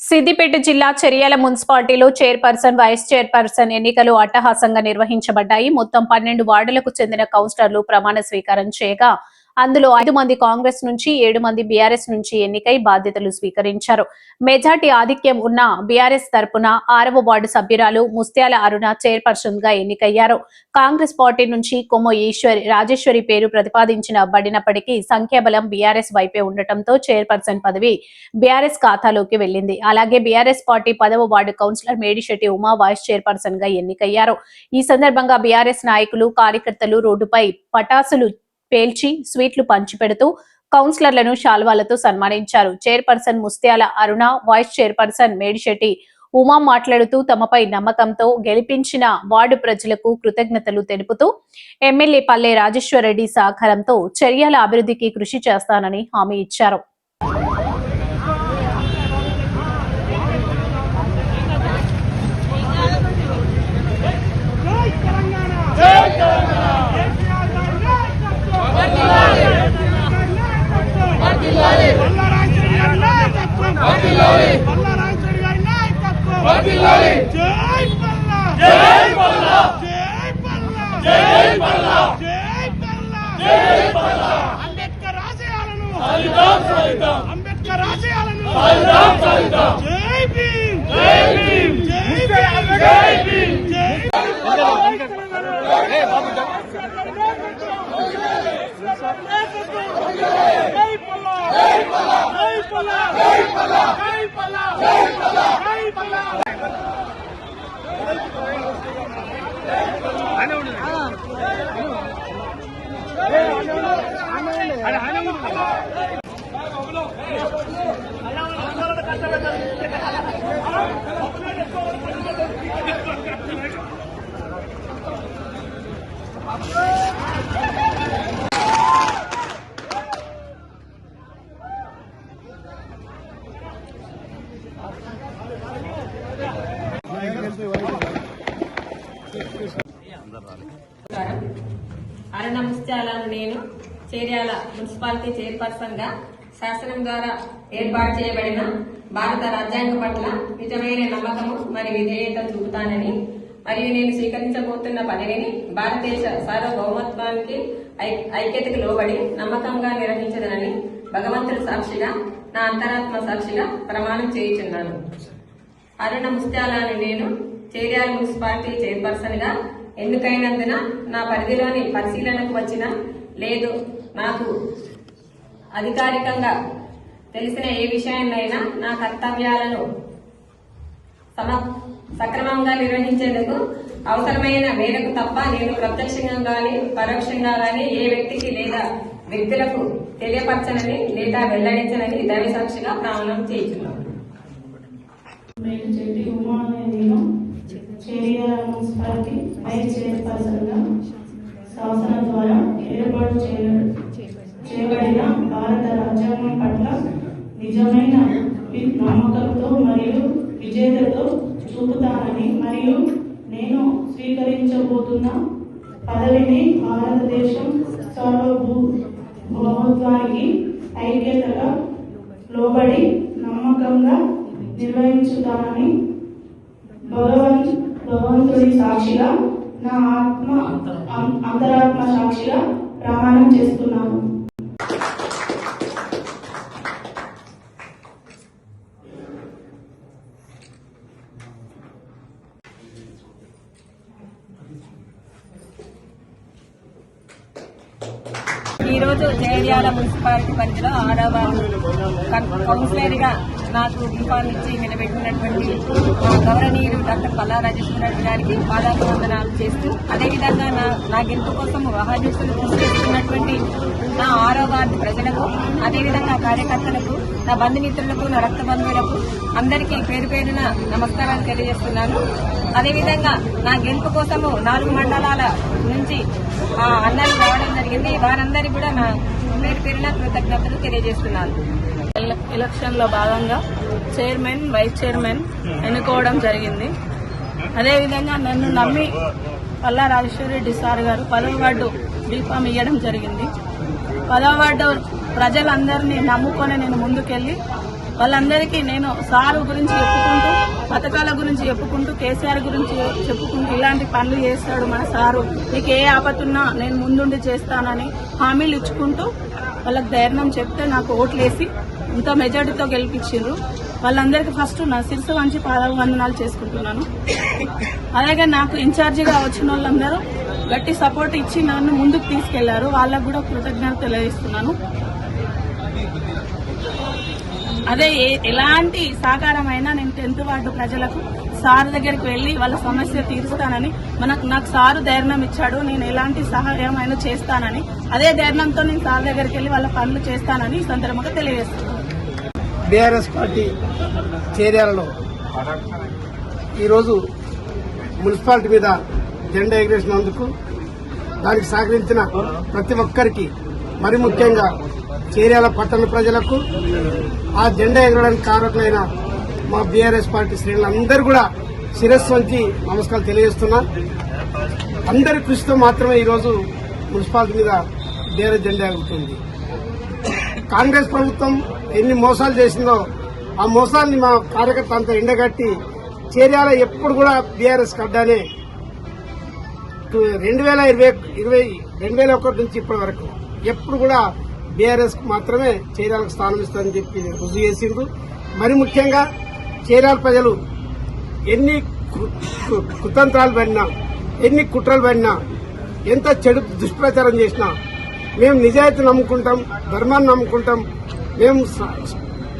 సిద్దిపేట జిల్లా చెరియాల మున్సిపాలిటీలో chairperson, vice chairperson ఎన్నికలు అట్టహాసంగా నిర్వహించబడ్డాయి. మొత్తం 12 వార్డులకు చెందిన కౌన్సిలర్లు ప్రమాణ స్వీకారం చేయగా అందులో 5 మంది కాంగ్రెస్ నుంచి, 7 మంది బీఆర్ఎస్ నుంచి ఎన్నికై బాధ్యతలు స్వీకరించారు. మెజార్టీ ఆధిక్యం ఉన్న బీఆర్ఎస్ తరపున 6వ వార్డు సభ్యురాలు ముస్త్యాల అరుణ చైర్పర్సన్ గా ఎన్నికయ్యారు. కాంగ్రెస్ పార్టీ నుంచి కొమ్మ రాజేశ్వరి పేరు ప్రతిపాదించబడినప్పటికీ సంఖ్యాబలం బీఆర్ఎస్ వైపే ఉండటంతో చైర్పర్సన్ పదవి బీఆర్ఎస్ ఖాతాలోకి వెళ్లింది. అలాగే బీఆర్ఎస్ పార్టీ 10వ ward councillor Medisetti Uma vice chairperson గా ఎన్నికయ్యారు. ఈ సందర్భంగా బీఆర్ఎస్ నాయకులు, కార్యకర్తలు రోడ్డుపై పటాసులు పేల్చి స్వీట్లు పంచిపెడుతూ కౌన్సిలర్లను శాల్వాలతో సన్మానించారు. చైర్పర్సన్ ముస్త్యాల అరుణ, వైస్ చైర్పర్సన్ మేడిశెట్టి ఉమా మాట్లాడుతూ తమపై నమ్మకంతో గెలిపించిన వార్డు ప్రజలకు కృతజ్ఞతలు తెలుపుతూ ఎమ్మెల్యే పల్లె రాజేశ్వరరెడ్డి సహకారంతో చర్యల అభివృద్ధికి కృషి చేస్తానని హామీ ఇచ్చారు. అంబేద్కర్ ఆశయాలను జై భీమ్, జై భీమ్, జై భీమ్, జై అరుణ ముస్త్యాలను నేను చేర్యాల మున్సిపాలిటీ చైర్పర్సన్ గా శాసనం ద్వారా ఏర్పాటు చేయబడిన భారత రాజ్యాంగ పట్ల నిజమైన నమ్మకము మరియు విధేయత చూపుతానని మరియు నేను స్వీకరించబోతున్న పదవిని భారతదేశ సార్వభౌమత్వానికి ఐక్యతకు లోబడి నమ్మకంగా నిర్వహించదనని భగవంతుడి సాక్షిగా నా అంతరాత్మ సాక్షిగా ప్రమాణం చేయుచున్నాను. అరుణ ముస్త్యాలను నేను చేర్యాల మున్సిపాలిటీ చైర్పర్సన్ గా ఎన్నికైనందున నా పరిధిలోని పరిశీలనకు వచ్చిన లేదు నాకు అధికారికంగా తెలిసిన ఏ విషయాన్నైనా నా కర్తవ్యాలను సక్రమంగా నిర్వహించేందుకు అవసరమైన మేరకు తప్ప నేను ప్రత్యక్షంగా గాని పరోక్షంగా గాని ఏ వ్యక్తికి లేదా వ్యక్తులకు తెలియపరచనని లేదా వెల్లడించనని దైవ సాక్షిగా ప్రమాణం చేయించున్నాను. చేర్యాల మున్సిపాలిటీ వైస్ చైర్పర్సన్ గా శాసనం ద్వారా ఏర్పాటు చేయబడిన భారత రాజ్యాంగం పట్ల నిజమైన నమ్మకంతో మరియు విజేతతో చూపుతానని మరియు నేను స్వీకరించబోతున్న పదవిని భారతదేశం సార్వభౌమత్వానికి ఐక్యతగా లోబడి నమ్మకంగా నిర్వహించుతానని భగవంతుడి సాక్షిగా నా అంతరాత్మ సాక్షిగా ప్రమాణం చేస్తున్నాను. ఈరోజు చేర్యాల మున్సిపాలిటీ పరిధిలో 6వ కౌన్సిలర్ గా నాకు దీపాలు ఇచ్చి నిలబెట్టినటువంటి గౌరవనీయులు డాక్టర్ పల్లా రాజేశ్వరరెడ్డి గారికి పాదాభివందనాలు చేస్తూ అదేవిధంగా నా గెలుపు కోసం అహర్నిశలు కృషి చేస్తున్నటువంటి నా 6వ వార్డు ప్రజలకు, అదేవిధంగా కార్యకర్తలకు, నా బంధుమిత్రులకు, నా రక్త బంధువులకు అందరికీ పేరు పేరున నమస్కారాలు తెలియజేస్తున్నాను. అదేవిధంగా నా గెలుపు కోసము 4 మండలాల నుంచి అన్నలు రావడం జరిగింది. వారందరికీ కూడా నా పేరు పేరున కృతజ్ఞతలు తెలియజేస్తున్నాను. ఎలక్షన్ లో భాగంగా చైర్మన్, వైస్ చైర్మన్ ఎన్నుకోవడం జరిగింది. అదేవిధంగా నన్ను నమ్మి పల్లా రాజేశ్వరరెడ్డి సార్ గారు 10వ వార్డు బీఫామ్ ఇవ్వడం జరిగింది. 10వ వార్డు ప్రజలందరినీ నమ్ముకొని నేను ముందుకెళ్లి వాళ్ళందరికీ నేను సారు గురించి చెప్పుకుంటూ, పథకాల గురించి చెప్పుకుంటూ, కేసీఆర్ గురించి చెప్పుకుంటూ ఇలాంటి పనులు చేస్తాడు మన సారు, నీకు ఏ ఆపత్తున్నా నేను ముందుండి చేస్తానని హామీలు ఇచ్చుకుంటూ వాళ్ళకి ధైర్యం చెప్తే నాకు ఓట్లేసి ఇంత మెజార్టీతో గెలిపించారు. వాళ్ళందరికీ ఫస్ట్ నా శిరస్సు వంచి పాదవందనాలు చేసుకుంటున్నాను. అలాగే నాకు ఇన్ఛార్జిగా వచ్చిన వాళ్ళందరూ గట్టి సపోర్ట్ ఇచ్చి నన్ను ముందుకు తీసుకెళ్లారు. వాళ్ళకు కూడా కృతజ్ఞతలు తెలియజేస్తున్నాను. అదే ఎలాంటి సహకారమైనా నేను 10th వార్డు ప్రజలకు సార్ దగ్గరికి వెళ్లి వాళ్ళ సమస్య తీరుస్తానని నాకు సారు ధైర్యం ఇచ్చాడు. నేను ఎలాంటి సహాయం అయినా చేస్తానని, అదే ధైర్యంతో నేను సార్ దగ్గరికి వెళ్లి వాళ్ళ పనులు చేస్తానని ఈ సందర్భంగా తెలియజేస్తున్నాను. బీఆర్ఎస్ పార్టీ చేర్యాలలో ఈరోజు మున్సిపాలిటీ మీద జెండా ఎగిరేసినందుకు దానికి సహకరించిన ప్రతి ఒక్కరికి, మరి ముఖ్యంగా చేర్యాల పట్టణ ప్రజలకు, ఆ జెండా ఎగరడానికి కారకులైన మా బీఆర్ఎస్ పార్టీ శ్రేణులందరూ కూడా శిరస్సు వంచి నమస్కారాలు తెలియజేస్తున్నా. అందరి కృషితో మాత్రమే ఈరోజు మున్సిపాలిటీ మీద బీఆర్ఎస్ జెండా ఎగురుతుంది. కాంగ్రెస్ ప్రభుత్వం ఎన్ని మోసాలు చేసిందో ఆ మోసాన్ని మా కార్యకర్త అంతా ఎండగట్టి చేర్యాల ఎప్పుడు కూడా బీఆర్ఎస్ కడ్డానే 2021 నుంచి ఇప్పటి వరకు ఎప్పుడు కూడా బీఆర్ఎస్ మాత్రమే చేర్యాలకు స్థానం ఇస్తుందని చెప్పి రుజువు చేసిండ్రు. మరి ముఖ్యంగా చేర్యాల ప్రజలు ఎన్ని కుతంత్రాలు పడినా, ఎన్ని కుట్రలు పడినా, ఎంత చెడు దుష్ప్రచారం చేసినా మేము నిజాయితీ నమ్ముకుంటాం, ధర్మాన్ని నమ్ముకుంటాం, మేము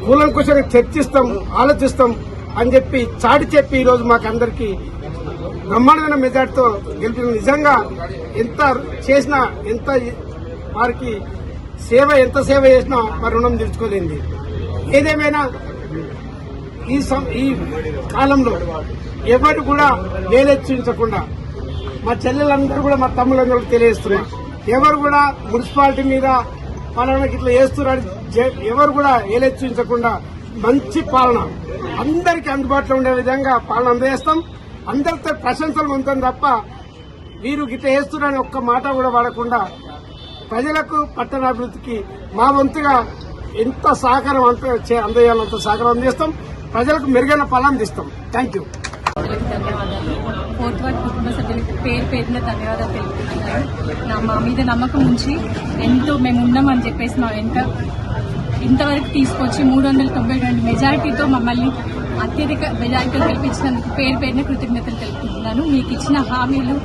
కూలంకుశంగా చర్చిస్తాం, ఆలోచిస్తాం అని చెప్పి చాటి చెప్పి ఈరోజు మాకు అందరికీ బ్రహ్మాండమైన మెజార్టీతో గెలిపిన. నిజంగా ఎంత చేసినా, ఎంత వారికి ఎంత సేవ చేసినా మరి రుణం తీర్చుకోలేంది. ఏదేమైనా ఈ కాలంలో ఎవరు కూడా వేలెచ్చించకుండా మా చెల్లెలందరూ కూడా, మా తమ్ములందరూ తెలియజేస్తున్నారు, ఎవరు కూడా మున్సిపాలిటీ మీద పాలనకి ఇట్లా చేస్తున్నారు ఎవరు కూడా ఏలెచ్చించకుండా మంచి పాలన అందరికీ అందుబాటులో ఉండే విధంగా పాలన అందజేస్తాం. అందరితో ప్రశంసలు పొందుతాం తప్ప వీరు గిట్ల చేస్తున్నారని ఒక్క మాట కూడా వాడకుండా ప్రజలకు, పట్టణాభివృద్ధికి మా వంతుగా ఎంత సహకారం అందజేయాలంత సహకారం అందిస్తాం. ప్రజలకు మెరుగైన పాలన అందిస్తాం. Thank you. ధన్యవాదాలు. 4th వార్డు కుటుంబ సభ్యులకి పేరున ధన్యవాదాలు తెలుపుతున్నాను. మా మీద నమ్మకం ఉంచి ఎంతో మేము ఉన్నామని చెప్పేసి మా వెంట ఇంతవరకు తీసుకొచ్చి 392 మెజారిటీతో మమ్మల్ని అత్యధిక మెజారిటీతో గెలిపించినందుకు పేరున కృతజ్ఞతలు తెలుపుతున్నాను. మీకు ఇచ్చిన హామీలు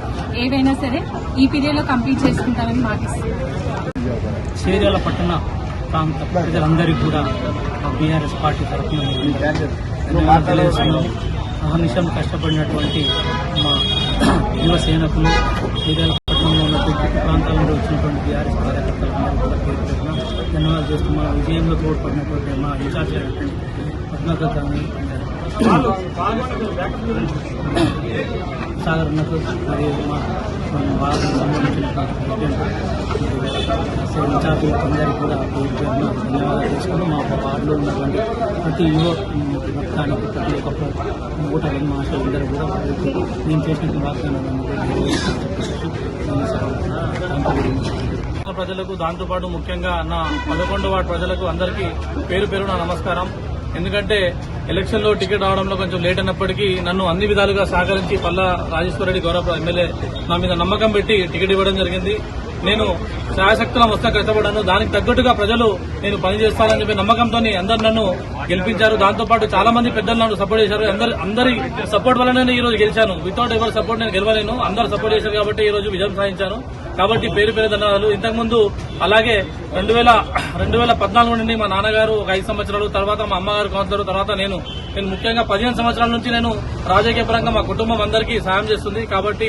ఏవైనా సరే ఈ పీరియడ్లో కంప్లీట్ చేసుకుంటామని మాటిస్తున్నాను. చేర్యాల పట్టణ ప్రాంత ప్రజలందరికీ కూడా బీఆర్ఎస్ పార్టీ తరఫున తెలియజేస్తున్నాం. అహర్నిశం కష్టపడినటువంటి మా యువ సేనకులు, చేర్యాల పట్టణంలో ఉన్నటువంటి ప్రాంతాల నుండి వచ్చినటువంటి బీఆర్ఎస్ కార్యకర్తలందరూ కూడా పేరు ధన్యవాదాలు చేస్తూ మా విజయంలో తోడ్పడినటువంటి మా ఇన్ఛార్జ్ అయినటువంటి పద్మకర్ గారిని, సాగర్ అన్నకు, మరియు మా వార్డుకు సంబంధించినటువంటి ఇన్ఛార్జీలకు అందరికీ కూడా ధన్యవాదాలు చేసుకుని మా వార్డులో ఉన్నటువంటి ప్రతి యువ భక్తానికి, ప్రతి ఒక్క ఓటర్లు మహాశయులందరూ కూడా నేను చేసిన వాగ్దానాలను ప్రజలకు, దాంతోపాటు ముఖ్యంగా నా 11వ వార్డు ప్రజలకు అందరికీ పేరు నా నమస్కారం. ఎందుకంటే ఎలక్షన్ లో టికెట్ రావడంలో కొంచెం లేట్ అయినప్పటికీ నన్ను అన్ని విధాలుగా సహకరించి పల్లా రాజేశ్వరరెడ్డి గౌరవ ఎమ్మెల్యే నా మీద నమ్మకం పెట్టి టికెట్ ఇవ్వడం జరిగింది. నేను శాయశక్తుల మొత్తం కష్టపడ్డాను. దానికి తగ్గట్టుగా ప్రజలు నేను పనిచేస్తానని చెప్పి నమ్మకంతో అందరు నన్ను గెలిపించారు. దాంతోపాటు చాలా మంది పెద్దలు నన్ను సపోర్ట్ చేశారు. అందరి సపోర్ట్ వల్లనే ఈ రోజు గెలిచాను. వితౌట్ ఎవరి సపోర్ట్ నేను గెలవలేను. అందరు సపోర్ట్ చేశారు కాబట్టి ఈ రోజు విజయం సాధించాను. కాబట్టి పేరు ధన్యవాదాలు. ఇంతకుముందు అలాగే 2014 నుండి మా నాన్నగారు ఒక 5 సంవత్సరాలు, తర్వాత మా అమ్మగారు కౌన్సిలర్, తర్వాత నేను ముఖ్యంగా 15 సంవత్సరాల నుంచి నేను రాజకీయ పరంగా మా కుటుంబం అందరికీ సాయం చేస్తుంది. కాబట్టి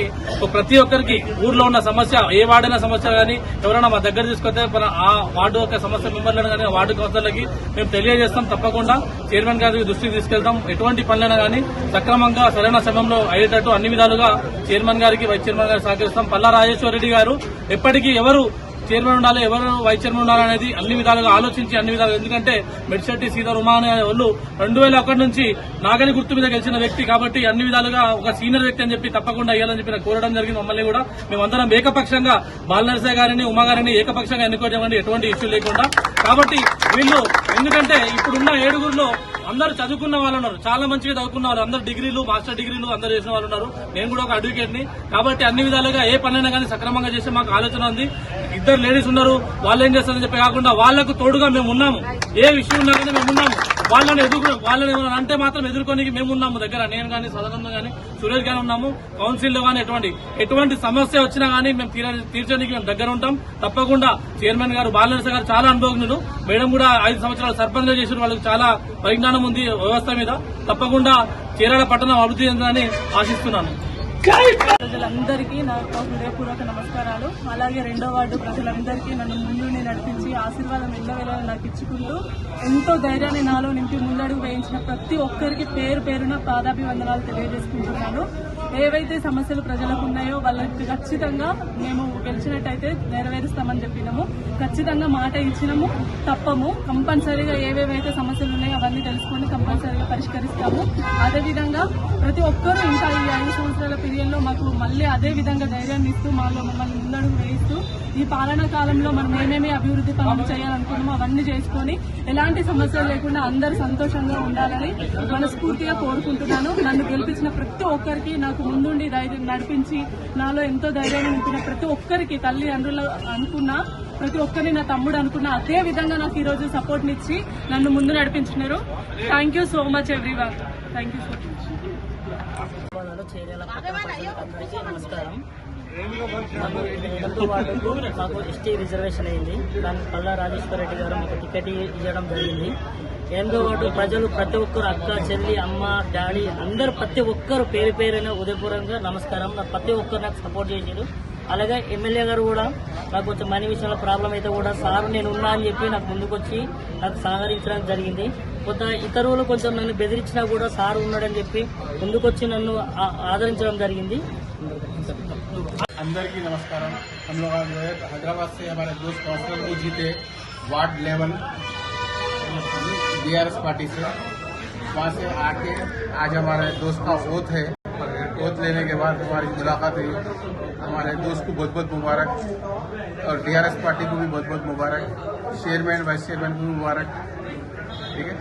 ప్రతి ఒక్కరికి ఊర్లో ఉన్న సమస్య, ఏ వార్డైన సమస్య కానీ ఎవరైనా మా దగ్గర తీసుకొస్తే ఆ వార్డు యొక్క సమస్య మెంబర్లను కానీ, వార్డు కౌన్సిలర్లకి మేము తెలియజేస్తాం. తప్పకుండా చైర్మన్ గారికి దృష్టికి తీసుకెళ్తాం. ఎటువంటి పనులైనా కానీ సక్రమంగా సరైన సమయంలో అయ్యేటట్టు అన్ని విధాలుగా చైర్మన్ గారికి, వైస్ చైర్మన్ గారికి సహకరిస్తాం. పల్లా రాజేశ్వరరెడ్డి గారు ఎప్పటికీ ఎవరు చైర్మన్ ఉండాలి, ఎవరు వైస్ చైర్మన్ ఉండాలి అనేది అన్ని విధాలుగా ఆలోచించి అన్ని విధాలుగా, ఎందుకంటే మెడ్శెట్టి శ్రీధర్ ఉమా అనే వాళ్ళు 2001 నుంచి నాగని గుర్తు మీద గెలిచిన వ్యక్తి కాబట్టి అన్ని విధాలుగా ఒక సీనియర్ వ్యక్తి అని చెప్పి తప్పకుండా ఇవ్వాలని చెప్పి నాకు కోరడం జరిగింది. మమ్మల్ని కూడా మేమందరం ఏకపక్షంగా బాలనరసయ్య గారిని ఉమా గారిని ఏకపక్షంగా ఎన్నుకోవడం ఎటువంటి ఇష్యూ లేకుండా. కాబట్టి వీళ్ళు ఎందుకంటే ఇప్పుడున్న 7గురిలో అందరూ చదువుకున్న వాళ్ళు ఉన్నారు, చాలా మంచిగా చదువుకున్న వాళ్ళు, అందరూ డిగ్రీలు మాస్టర్ డిగ్రీలు అందరూ చేసిన వాళ్ళు ఉన్నారు. నేను కూడా ఒక అడ్వకేట్ ని కాబట్టి అన్ని విధాలుగా ఏ పనైనా కానీ సక్రమంగా చేసే మాకు ఆలోచన ఉంది. 2 లేడీస్ ఉన్నారు, వాళ్ళు ఏం చేస్తారని చెప్పి కాకుండా వాళ్లకు తోడుగా మేము ఉన్నాము. ఏ విషయం ఉన్నా కానీ మేము ఉన్నాము. వాళ్ళని అంటే మాత్రం ఎదుర్కొని మేము ఉన్నాము దగ్గర. నేను కానీ సదానంద కానీ సురేష్ గానీ ఉన్నాము. కౌన్సిల్ లో కానీ ఎటువంటి సమస్య వచ్చినా కానీ మేము తీర్చడానికి మేము దగ్గర ఉంటాం. తప్పకుండా చైర్మన్ గారు బాలనరసయ్య గారు చాలా అనుభవజ్ఞులు, మేడం కూడా 5 సంవత్సరాలు సర్పంచ్ గా చేసిన వాళ్ళకి చాలా పరిజ్ఞానం ఉంది వ్యవస్థ మీద. తప్పకుండా చీరాల పట్టణం అభివృద్ధి చెందాలని ఆశిస్తున్నాను. ప్రజలందరికీ నా హృదయపూర్వక నమస్కారాలు. అలాగే 2వ వార్డు ప్రజలందరికీ నన్ను ముందుండి నడిపించి ఆశీర్వాదం ఎల్లవేళలా నాకు ఇచ్చుకుంటూ ఎంతో ధైర్యాన్ని నాలో నింపి ముందడుగు వేయించిన ప్రతి ఒక్కరికి పేరు పేరున పాదాభివందనాలు తెలియజేసుకుంటున్నాను. ఏవైతే సమస్యలు ప్రజలకు ఉన్నాయో వాళ్ళకి ఖచ్చితంగా మేము గెలిచినట్టయితే నెరవేరుస్తామని చెప్పినాము. ఖచ్చితంగా మాట ఇచ్చినాము, తప్పము. కంపల్సరీగా ఏవేవైతే సమస్యలు ఉన్నాయో అవన్నీ తెలుసుకుని కంపల్సరీగా పరిష్కరిస్తాము. అదేవిధంగా ప్రతి ఒక్కరూ ఇంకా ఈ 5 సంవత్సరాల పీరియడ్లో మాకు మళ్ళీ అదే విధంగా ధైర్యాన్ని ఇస్తూ మమ్మల్ని ముందడుగు వేయిస్తూ ఈ పాలనా కాలంలో మనం ఏమేమి అభివృద్ధి పనులు చేయాలనుకున్నామో అవన్నీ చేసుకుని ఎలాంటి సమస్యలు లేకుండా అందరూ సంతోషంగా ఉండాలని మనస్ఫూర్తిగా కోరుకుంటున్నాను. నన్ను గెలిపించిన ప్రతి ఒక్కరికి, నాకు ముందుండి ధైర్యం నడిపించి నాలో ఎంతో ధైర్యాన్ని నింపిన ప్రతి ఒక్కరికి, తల్లిదండ్రులు అనుకున్న ప్రతి ఒక్కరిని నా తమ్ముడు అనుకున్న అదే విధంగా నాకు ఈ రోజు సపోర్ట్ నిచ్చి నన్ను ముందు నడిపించినారు. Thank you so much everyone. Thank you so much. నమస్కారం. మాకు ఎస్టీ రిజర్వేషన్ అయింది. దానికి పల్లా రాజేశ్వర రెడ్డి గారు మాకు టికెట్ ఇవ్వడం జరిగింది. 8వ వార్డు ప్రజలు ప్రతి ఒక్కరు, అక్క, చెల్లి, అమ్మ, డాడీ అందరూ ప్రతి ఒక్కరు పేరు పేరైన ఉదయపూర్వకంగా నమస్కారం. నాకు ప్రతి ఒక్కరు నాకు సపోర్ట్ చేశారు. అలాగే ఎమ్మెల్యే గారు కూడా నాకు కొంచెం మనీ విషయంలో ప్రాబ్లం అయితే కూడా సార్ నేను ఉన్నా అని చెప్పి నాకు ముందుకొచ్చి నాకు సహకరించడం జరిగింది. కొంత ఇతరులు కొంచెం నన్ను బెదిరించినా కూడా సార్ ఉన్నాడని చెప్పి ముందుకొచ్చి నన్ను ఆదరించడం జరిగింది. अंदर की नमस्कार। हम लोग आज हैदराबाद से हमारे दोस्त काउंसिलर को जीते वार्ड लेवल बीआरएस पार्टी से, वहाँ से आके आज हमारे दोस्त का ओथ है। ओथ लेने के बाद हमारी मुलाकात हुई। हमारे दोस्त को बहुत बहुत मुबारक और डीआरएस पार्टी को भी बहुत बहुत मुबारक, चेयरमैन वाइस चेयरमैन को भी मुबारक। ठीक है।